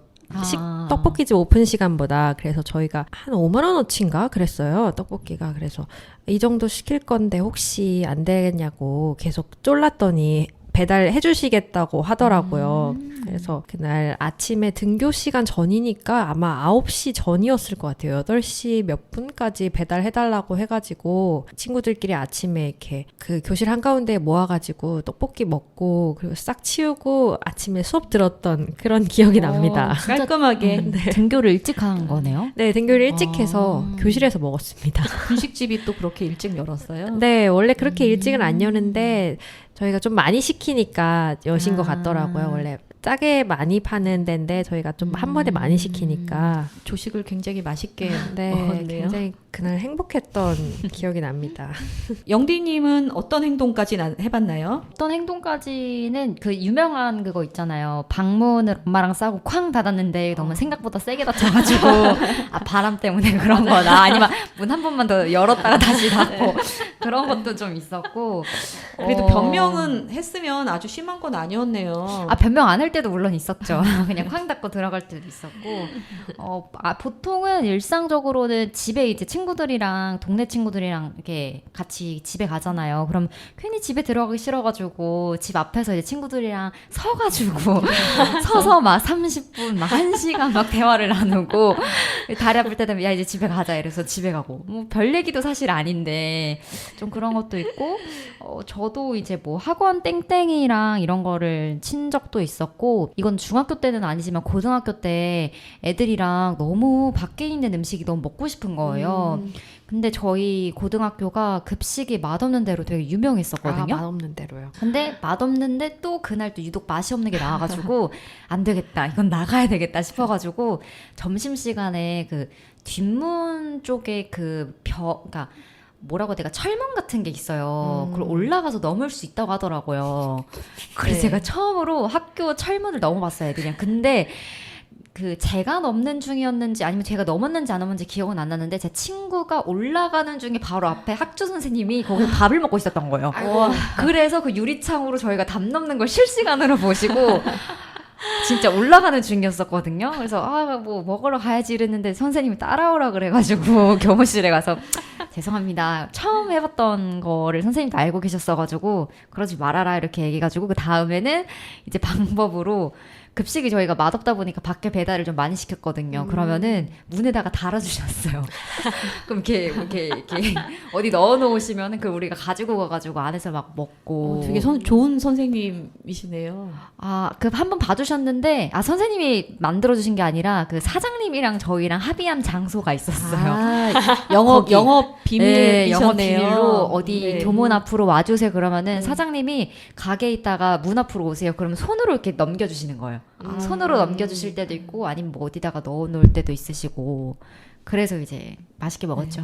떡볶이집 오픈 시간보다. 그래서 저희가 한 5만 원어치인가 그랬어요. 떡볶이가. 그래서 이 정도 시킬 건데 혹시 안 되겠냐고 계속 쫄랐더니 배달해 주시겠다고 하더라고요. 그래서 그날 아침에 등교 시간 전이니까 아마 9시 전이었을 것 같아요. 8시 몇 분까지 배달해달라고 해가지고 친구들끼리 아침에 이렇게 그 교실 한가운데 모아가지고 떡볶이 먹고 그리고 싹 치우고 아침에 수업 들었던 그런 기억이 납니다. 깔끔하게. 등교를 일찍 한 거네요. 네, 등교를 일찍 해서 교실에서 먹었습니다. 분식집이 또 그렇게 일찍 열었어요? 네, 원래 그렇게 일찍은 안 여는데 저희가 좀 많이 시키니까 여신 것 같더라고요. 원래 짜게 많이 파는 데인데 저희가 좀 한 번에 많이 시키니까 조식을 굉장히 맛있게 네, 먹었네요. 굉장히 그날 행복했던 기억이 납니다. 영디님은 어떤 행동까지 해봤나요? 어떤 행동까지는 그 유명한 그거 있잖아요. 방문을 엄마랑 싸고 쾅 닫았는데 너무 생각보다 세게 닫혀가지고 바람 때문에 그런 거나 아니면 문 한 번만 더 열었다가 다시 닫고 그런 것도 좀 있었고 그래도 변명은 했으면 아주 심한 건 아니었네요. 변명 안 할 때도 물론 있었죠. 그냥 쾅 닫고 들어갈 때도 있었고 보통은 일상적으로는 집에 이제 친구들이랑 동네 친구들이랑 이렇게 같이 집에 가잖아요. 그럼 괜히 집에 들어가기 싫어가지고 집 앞에서 이제 친구들이랑 서가지고 서서 막 30분 막 1시간 막 대화를 나누고 다리 아플 때 되면 야 이제 집에 가자 이래서 집에 가고 뭐 별 얘기도 사실 아닌데 좀 그런 것도 있고 저도 이제 뭐 학원 땡땡이랑 이런 거를 친 적도 있었고 이건 중학교 때는 아니지만 고등학교 때 애들이랑 너무 밖에 있는 음식이 너무 먹고 싶은 거예요. 근데 저희 고등학교가 급식이 맛없는 대로 되게 유명했었거든요. 맛없는 대로요. 근데 맛없는데 또 그날 또 유독 맛이 없는 게 나와가지고 안 되겠다 이건 나가야 되겠다 싶어가지고 점심시간에 그 뒷문 쪽에 그러니까 뭐라고 해야 될까 철문 같은 게 있어요. 그걸 올라가서 넘을 수 있다고 하더라고요. 그래서 제가 처음으로 학교 철문을 넘어봤어요, 그냥. 근데 그 제가 넘는 중이었는지 아니면 제가 넘었는지 안 넘었는지 기억은 안 나는데 제 친구가 올라가는 중에 바로 앞에 학주 선생님이 거기서 밥을 먹고 있었던 거예요. 그래서 그 유리창으로 저희가 담 넘는 걸 실시간으로 보시고 진짜 올라가는 중이었었거든요. 그래서 뭐 먹으러 가야지 이랬는데 선생님이 따라오라 그래가지고 교무실에 가서 죄송합니다. 처음 해봤던 거를 선생님도 알고 계셨어가지고 그러지 말아라 이렇게 얘기해가지고 그 다음에는 이제 방법으로 급식이 저희가 맛없다 보니까 밖에 배달을 좀 많이 시켰거든요. 그러면은 문에다가 달아주셨어요. 그럼 이렇게 어디 넣어놓으시면은 그 우리가 가지고 가가지고 안에서 막 먹고. 되게 좋은 선생님이시네요. 그 한 번 봐주셨는데 선생님이 만들어주신 게 아니라 그 사장님이랑 저희랑 합의한 장소가 있었어요. 영업 비밀이셨네요. 영업 비밀로 어디 교문 앞으로 와주세요 그러면은 네. 사장님이 가게에 있다가 문 앞으로 오세요. 그러면 손으로 이렇게 넘겨주시는 거예요. 손으로 넘겨주실 때도 있고 아니면 뭐 어디다가 넣어놓을 때도 있으시고 그래서 이제 맛있게 먹었죠.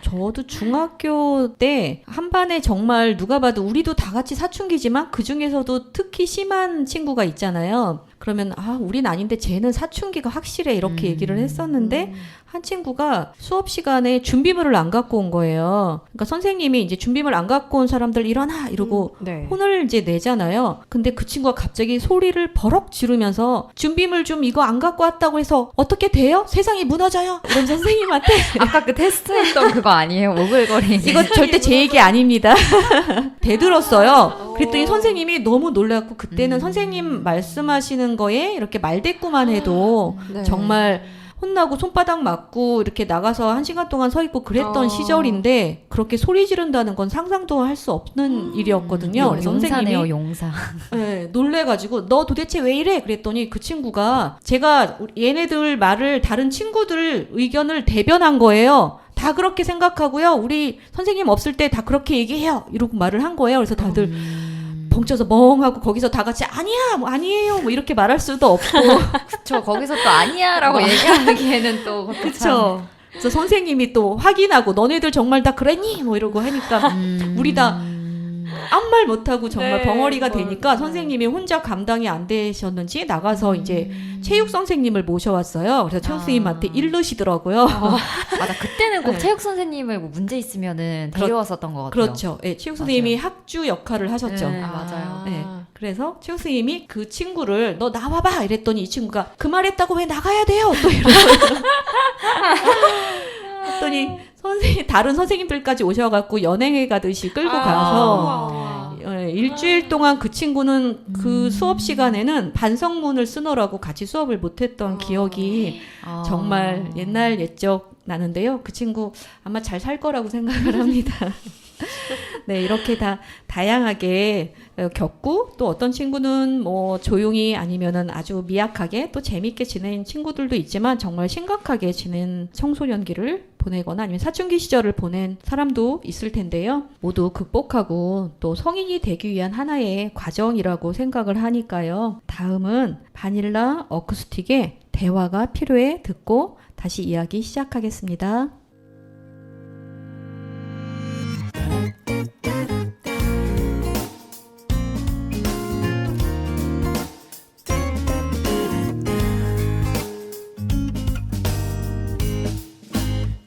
저도 중학교 때 한 반에 정말 누가 봐도 우리도 다 같이 사춘기지만 그 중에서도 특히 심한 친구가 있잖아요. 그러면 우린 아닌데 쟤는 사춘기가 확실해 이렇게 얘기를 했었는데 한 친구가 수업 시간에 준비물을 안 갖고 온 거예요. 그러니까 선생님이 이제 준비물 안 갖고 온 사람들 일어나 이러고 네. 혼을 이제 내잖아요. 근데 그 친구가 갑자기 소리를 버럭 지르면서 준비물 좀 이거 안 갖고 왔다고 해서 어떻게 돼요? 세상이 무너져요? 이런 선생님한테 아까 그 테스트했던 그거 아니에요? 오글거리는. 이거 절대 제 얘기 아닙니다. 대들었어요. 그랬더니 선생님이 너무 놀랐고 그때는 선생님 말씀하시는 거에 이렇게 말대꾸만 해도 네. 정말 혼나고 손바닥 맞고 이렇게 나가서 1시간 동안 서 있고 그랬던 시절인데 그렇게 소리 지른다는 건 상상도 할 수 없는 일이었거든요. 그래서 용사네요, 선생님이 용사. 네, 놀래가지고 너 도대체 왜 이래? 그랬더니 그 친구가 제가 얘네들 말을 다른 친구들 의견을 대변한 거예요. 다 그렇게 생각하고요. 우리 선생님 없을 때 다 그렇게 얘기해요. 이러고 말을 한 거예요. 그래서 다들 벙쪄서 멍하고 거기서 다 같이 아니야, 뭐 아니에요, 뭐 이렇게 말할 수도 없고. 저 거기서 또 아니야라고 얘기하기에는 또 그렇죠. 그래서 선생님이 또 확인하고 너네들 정말 다 그랬니? 뭐 이러고 하니까 우리 다 아무 말 못하고 정말 네, 벙어리가 뭐, 되니까 선생님이 혼자 감당이 안 되셨는지 나가서 이제 체육 선생님을 모셔왔어요. 그래서 체육 선생님한테 일르시더라고요. 맞아. 그때는 꼭 네. 체육 선생님을 뭐 문제 있으면은 데려왔었던 것 같아요. 그렇죠. 예, 체육 선생님이 학주 역할을 하셨죠. 네, 맞아요. 네. 그래서 체육 선생님이 그 친구를 너 나와봐 이랬더니 이 친구가 그 말했다고 왜 나가야 돼요? 또 이러고 했더니 다른 선생님들까지 오셔갖고 연행해 가듯이 끌고 가서 일주일 동안 그 친구는 그 수업 시간에는 반성문을 쓰느라고 같이 수업을 못했던 기억이 정말 옛날 옛적 나는데요. 그 친구 아마 잘 살 거라고 생각을 합니다. 네, 이렇게 다 다양하게 겪고 또 어떤 친구는 뭐 조용히 아니면은 아주 미약하게 또 재밌게 지낸 친구들도 있지만 정말 심각하게 지낸 청소년기를 보내거나 아니면 사춘기 시절을 보낸 사람도 있을 텐데요. 모두 극복하고 또 성인이 되기 위한 하나의 과정이라고 생각을 하니까요. 다음은 바닐라 어쿠스틱의 대화가 필요해 듣고 다시 이야기 시작하겠습니다.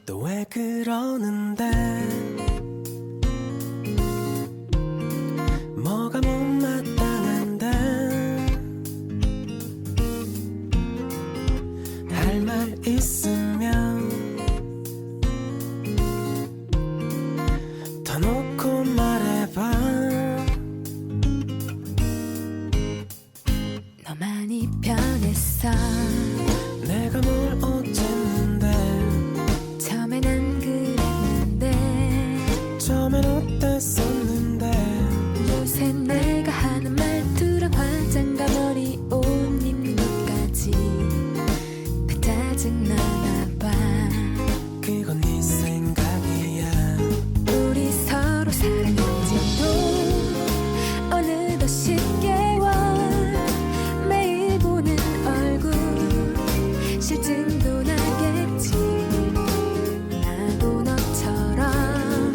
또 왜 그러는데 뭐가 못마땅한데 할 말 있으면 더 놓고 말해봐 너 많이 변했어 내가 뭘 어쨌는데 처음에는 그랬는데 처음엔 어땠었는데 요새 내가 하는 말투랑 화장과 머리 옷 입는 것까지 다 짜증나나봐 그건 네 생각이야 우리 서로 사랑한지도 어느덧 10개월 매일 보는 얼굴 실증도 나겠지 나도 너처럼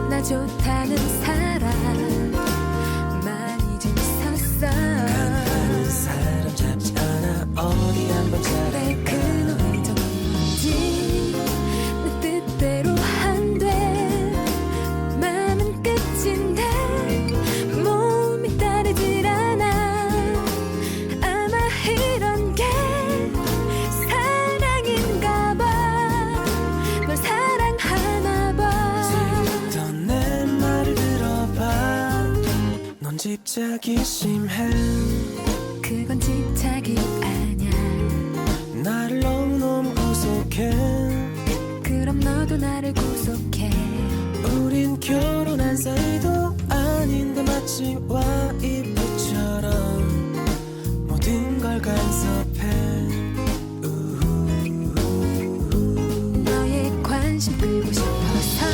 나 좋다는 사람 많이 좀 있었어 가는 사람 잡지 않아 어디 한번 그래 잘해봐 그놈이 정말인지 내 뜻대로 안돼 마음은 끝인데 몸이 따르질 않아 아마 이런 게 사랑인가 봐널 사랑하나 봐 지금부터 내 말을 들어봐 넌 집착이 심해 그건 집착이 아냐 나를 너무너무 구속해 그럼 너도 나를 구속해 우린 결혼한 사이도 아닌데 마치 와이프처럼 모든 걸 간섭해 너의 관심 끌고 싶어서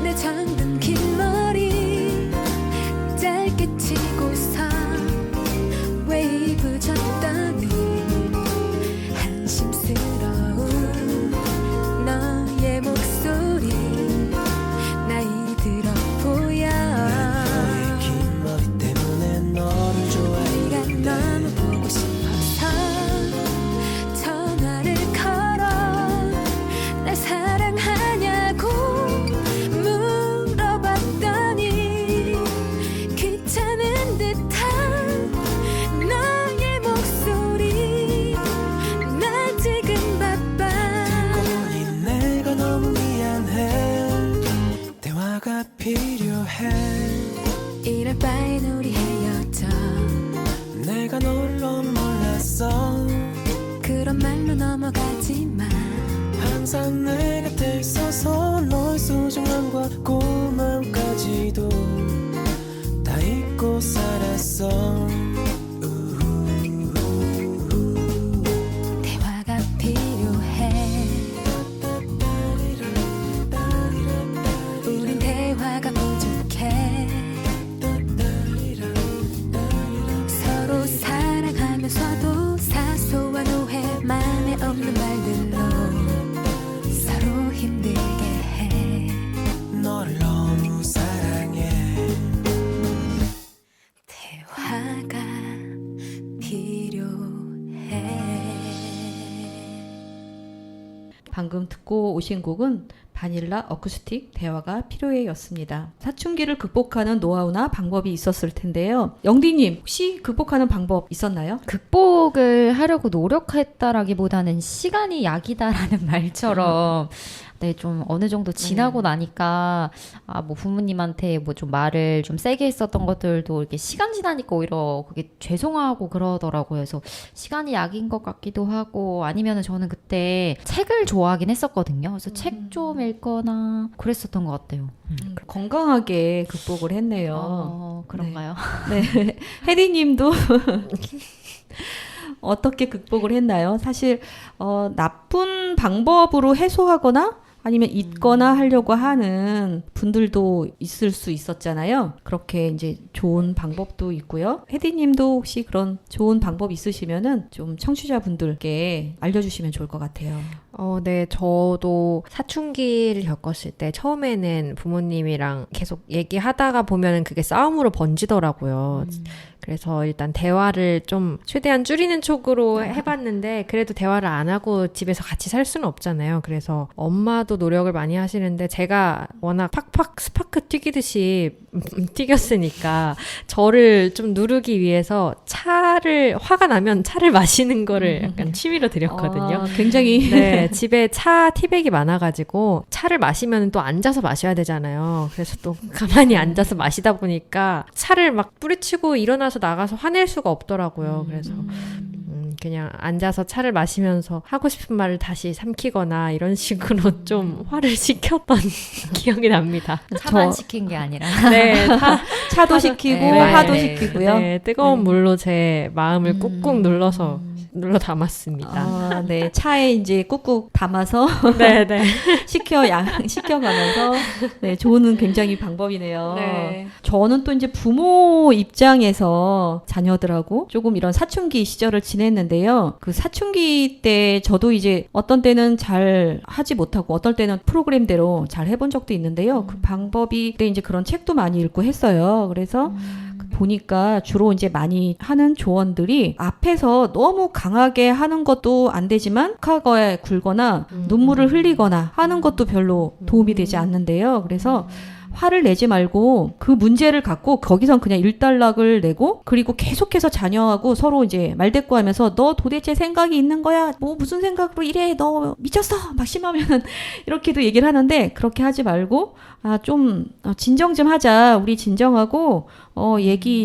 내 정든 긴 머리 짧게 치고서 웨이브 줬더니 한심스러운 너의 목소리 나이 들어 보여 너의 긴 머리 때문에 너를 좋아해 네가 너무 있어서 너의 소중함과 고마움까지도 다 잊고 살았어. 대화가 필요해. 우린 대화가 부족해. 서로 사랑하면서도 사소한 오해, 맘에 없는 말들로 서로 힘들게 해. 너를 너무 사랑해. 대화가 필요해. 방금 듣고 오신 곡은 바닐라 어쿠스틱 대화가 필요해였습니다. 사춘기를 극복하는 노하우나 방법이 있었을 텐데요. 영디님 혹시 극복하는 방법 있었나요? 극복을 하려고 노력했다라기보다는 시간이 약이다라는 말처럼 네, 좀 어느 정도 지나고 나니까 뭐 부모님한테 뭐 좀 말을 좀 세게 했었던 것들도 이렇게 시간 지나니까 오히려 그게 죄송하고 그러더라고요. 그래서 시간이 약인 것 같기도 하고 아니면은 저는 그때 책을 좋아하긴 했었거든요. 그래서 책 좀 읽거나 그랬었던 것 같아요. 건강하게 극복을 했네요. 그런가요? 네. 혜디님도 어떻게 극복을 했나요? 사실 나쁜 방법으로 해소하거나 아니면 잊거나 하려고 하는 분들도 있을 수 있었잖아요. 그렇게 이제 좋은 방법도 있고요. 혜디님도 혹시 그런 좋은 방법 있으시면은 좀 청취자분들께 알려주시면 좋을 것 같아요. 네, 저도 사춘기를 겪었을 때 처음에는 부모님이랑 계속 얘기하다가 보면은 그게 싸움으로 번지더라고요. 그래서 일단 대화를 좀 최대한 줄이는 쪽으로 해봤는데 그래도 대화를 안 하고 집에서 같이 살 수는 없잖아요. 그래서 엄마도 노력을 많이 하시는데 제가 워낙 팍팍 스파크 튀기듯이 튀겼으니까 저를 좀 누르기 위해서 화가 나면 차를 마시는 거를 약간 취미로 들였거든요. 굉장히 네, 집에 차 티백이 많아가지고 차를 마시면 또 앉아서 마셔야 되잖아요. 그래서 또 가만히 앉아서 마시다 보니까 차를 막 뿌리치고 일어나서 나가서 화낼 수가 없더라고요. 그래서 그냥 앉아서 차를 마시면서 하고 싶은 말을 다시 삼키거나 이런 식으로 좀 화를 식혔던 기억이 납니다. 차만 시킨 게 아니라 네, 차도 시키고 네, 화도 네, 시키고요. 네, 뜨거운 물로 제 마음을 꾹꾹 눌러 담았습니다. 네, 차에 이제 꾹꾹 담아서 네, 네. 시켜가면서 네, 좋은 굉장히 방법이네요. 네. 저는 또 이제 부모 입장에서 자녀들하고 조금 이런 사춘기 시절을 지냈는데요. 그 사춘기 때 저도 이제 어떤 때는 잘 하지 못하고 어떨 때는 프로그램대로 잘 해본 적도 있는데요. 그 방법이 그때 이제 그런 책도 많이 읽고 했어요. 그래서 보니까 주로 이제 많이 하는 조언들이 앞에서 너무 강하게 하는 것도 안 되지만 카거에 굴거나 눈물을 흘리거나 하는 것도 별로 도움이 되지 않는데요. 그래서 화를 내지 말고 그 문제를 갖고 거기선 그냥 일단락을 내고 그리고 계속해서 자녀하고 서로 이제 말대꾸하면서 너 도대체 생각이 있는 거야? 뭐 무슨 생각으로 이래? 너 미쳤어? 막 심하면 이렇게도 얘기를 하는데 그렇게 하지 말고 좀 진정 좀 하자. 우리 진정하고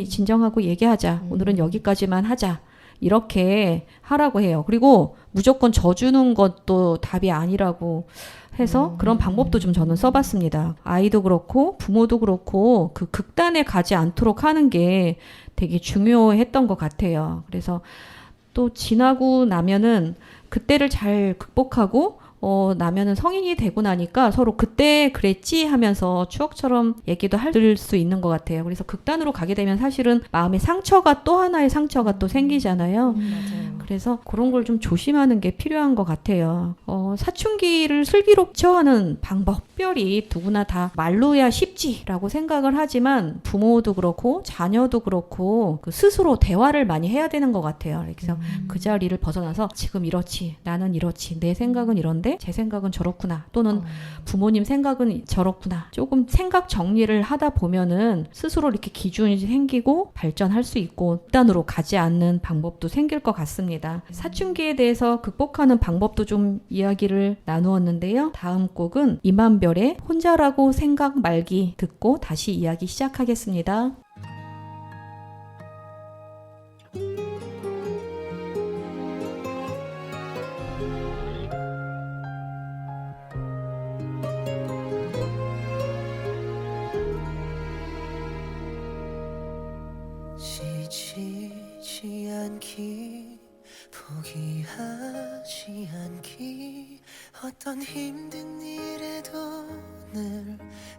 진정하고 얘기하자. 오늘은 여기까지만 하자. 이렇게 하라고 해요. 그리고 무조건 져주는 것도 답이 아니라고 해서 그런 방법도 좀 저는 써봤습니다. 아이도 그렇고 부모도 그렇고 그 극단에 가지 않도록 하는 게 되게 중요했던 것 같아요. 그래서 또 지나고 나면은 그때를 잘 극복하고 나면은 성인이 되고 나니까 서로 그때 그랬지 하면서 추억처럼 얘기도 할 수 있는 것 같아요. 그래서 극단으로 가게 되면 사실은 마음의 상처가 또 하나의 상처가 또 생기잖아요. 맞아요. 그래서 그런 걸 좀 조심하는 게 필요한 것 같아요. 사춘기를 슬기롭게 처하는 방법, 특별히 누구나 다 말로야 쉽지라고 생각을 하지만 부모도 그렇고 자녀도 그렇고 스스로 대화를 많이 해야 되는 것 같아요. 그래서 그 자리를 벗어나서 지금 이렇지, 나는 이렇지, 내 생각은 이런데 제 생각은 저렇구나, 또는 부모님 생각은 저렇구나. 조금 생각 정리를 하다 보면은 스스로 이렇게 기준이 생기고 발전할 수 있고 극단으로 가지 않는 방법도 생길 것 같습니다. 사춘기에 대해서 극복하는 방법도 좀 이야기를 나누었는데요. 다음 곡은 이만별의 혼자라고 생각 말기 듣고 다시 이야기 시작하겠습니다.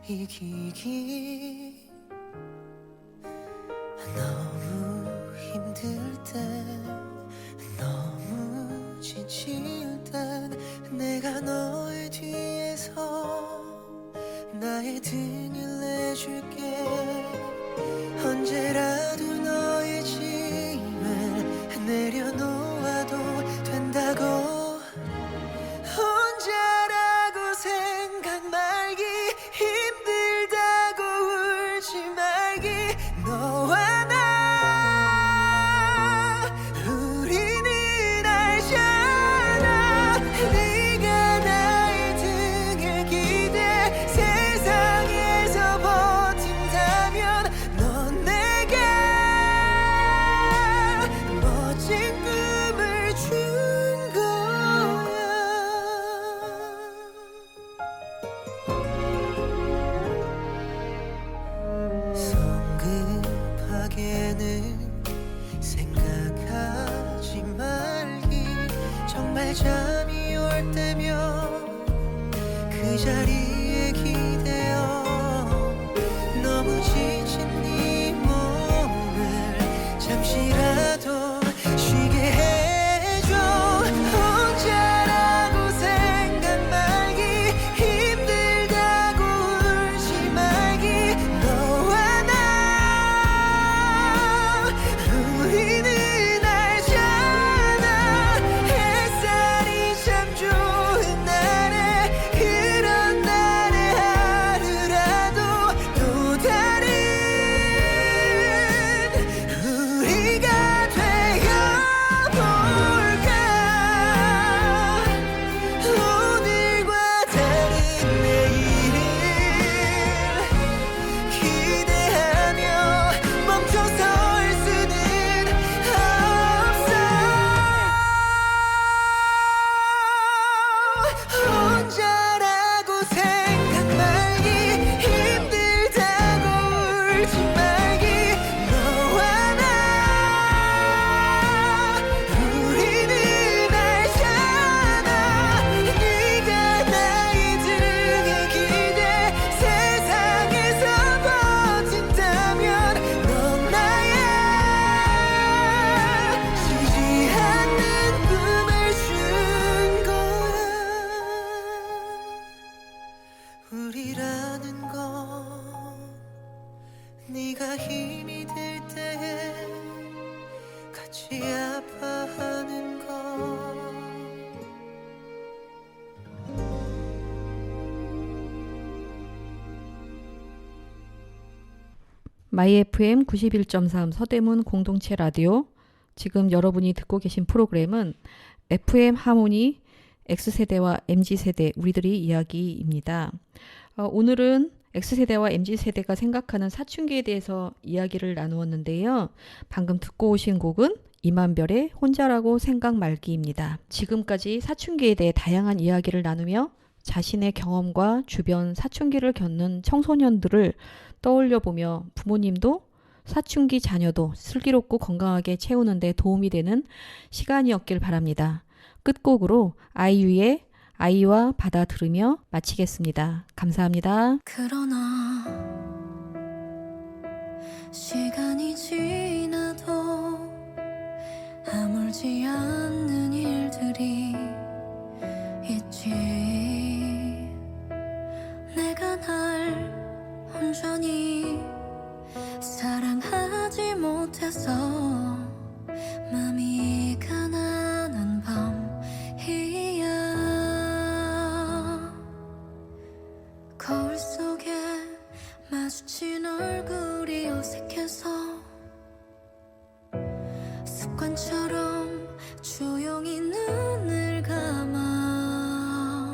이기기 너무 힘들 땐 너무 지칠 땐 내가 너의 뒤에서 나의 등을 내줄게 언제라도 너의 짐을 내려놓아도 된다고 혼자라고 생각 말기 힘들다고 울지 말기 너와 나 우리는 알잖아 네가 나의 등을 기대 세상에서 버틴다면 넌 내게 멋진 꿈을 준 거야 성급하게는 생각하지 말기 정말 잠이 올 때면 그 자리에 기대어 너무 지친 네 몸을 잠시라도 쉬게 해줘 혼자라고 생각 말기 힘들다고 울지 말기 너와 나 우리는 알잖아 햇살이 참 좋은 날에 그런 날의 하루라도 또 다른 우리가 되어볼까 오늘과 다른 내일을 기대하며 멈춰설 수는 없어 혼자라고 생각 말기 힘들다고 울지 말기 너와 나 우리는 알잖아 네가 나의 등에 기대 세상에서 버틴다면 넌 나의 지지 않는 꿈을 준 거야 우리라는 건 네가 힘이 들 때에 같이 아파하는 것 마이 FM 91.3 서대문 공동체 라디오. 지금 여러분이 듣고 계신 프로그램은 FM 하모니 X세대와 MZ세대 우리들의 이야기입니다. 오늘은 X세대와 MZ세대가 생각하는 사춘기에 대해서 이야기를 나누었는데요. 방금 듣고 오신 곡은 이만별의 혼자라고 생각 말기입니다. 지금까지 사춘기에 대해 다양한 이야기를 나누며 자신의 경험과 주변 사춘기를 겪는 청소년들을 떠올려보며 부모님도 사춘기 자녀도 슬기롭고 건강하게 채우는 데 도움이 되는 시간이었길 바랍니다. 끝곡으로 아이유의 아이와 바다 들으며 마치겠습니다. 감사합니다. 그러나 시간이 지나도 아물지 않는 일들이 있지 내가 날 온전히 사랑하지 못해서 맘이 가난한 밤이야 거울 속에 마주친 얼굴이 어색해서 습관처럼 조용히 눈을 감아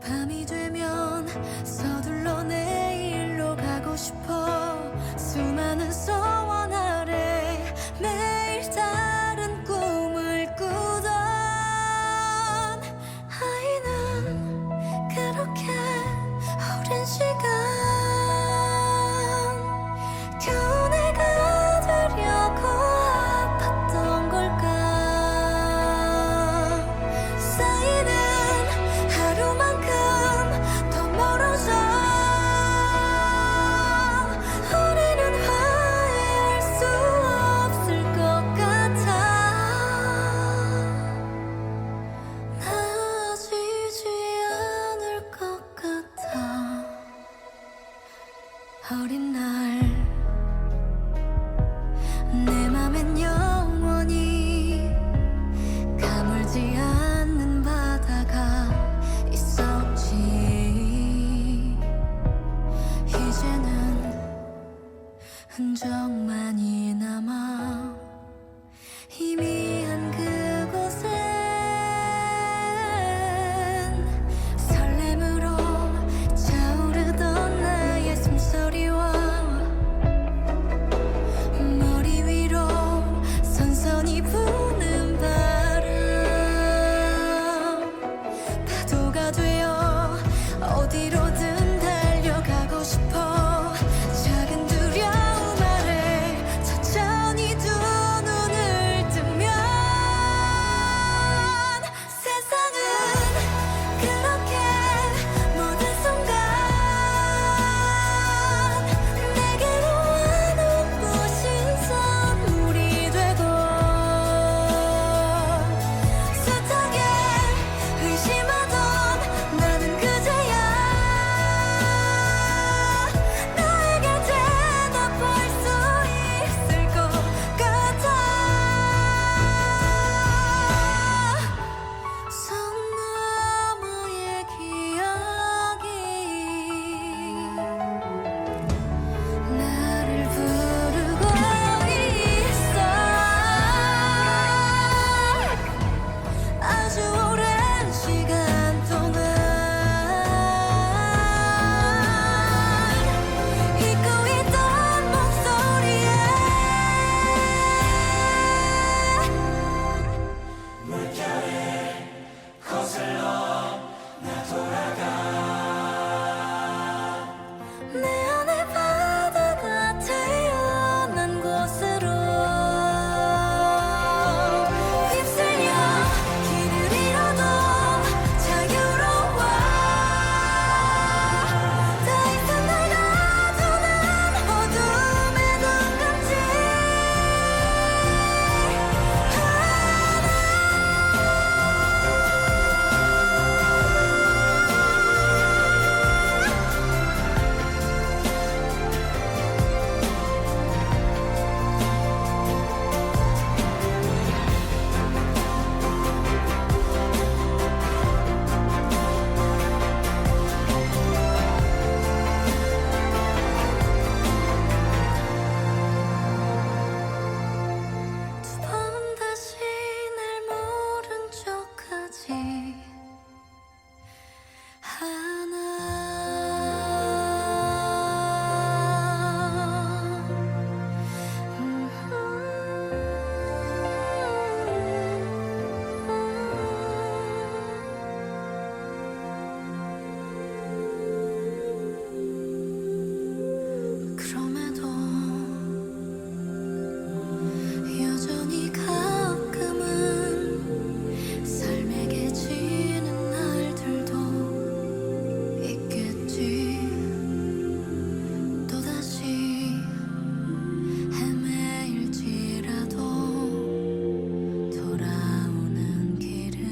밤이 되면 서둘러 내일로 가고 싶어 수많은 소원 아래 매일 다른 꿈을 꾸던 아이는 그렇게 오랜 시간 겨우 내가 되려고 아팠던 걸까 쌓이는 하루만큼 더 멀어져 어린 날 내 맘엔 영원히 가물지 않는 바다가 있었지. 이제는 흔적만이 남아 희미한 그곳엔 설렘으로 차오르던 나의 숨소리와 머리 위로 선선히 부는 바람, 파도가 되어 어디로든 달려가고 싶어. 작은 두려움 아래 천천히 두 눈을 뜨면 세상은 그렇게 모든 순간 내게로 와는 부신 선물이 되고 숱하게 의심하던 나는 그제야 나에게 대답할 수 있을 것 같아. 선 너머의 기억이 나를 부르고 있어. 아주 오랜 시간 동안 잊고 있던 목소리에 내 안에 바다가 태어난 곳으로 휩쓸려 길을 잃어도 자유로워. 더 이상 날 가두는 어둠의 눈 감지 두 번 다시 날 모른 척하지 그럼에도 여전히 가끔은 삶에게 지는 날들도 있겠지. 또다시 헤매일지라도 돌아오는 길을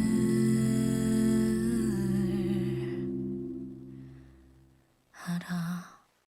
알아.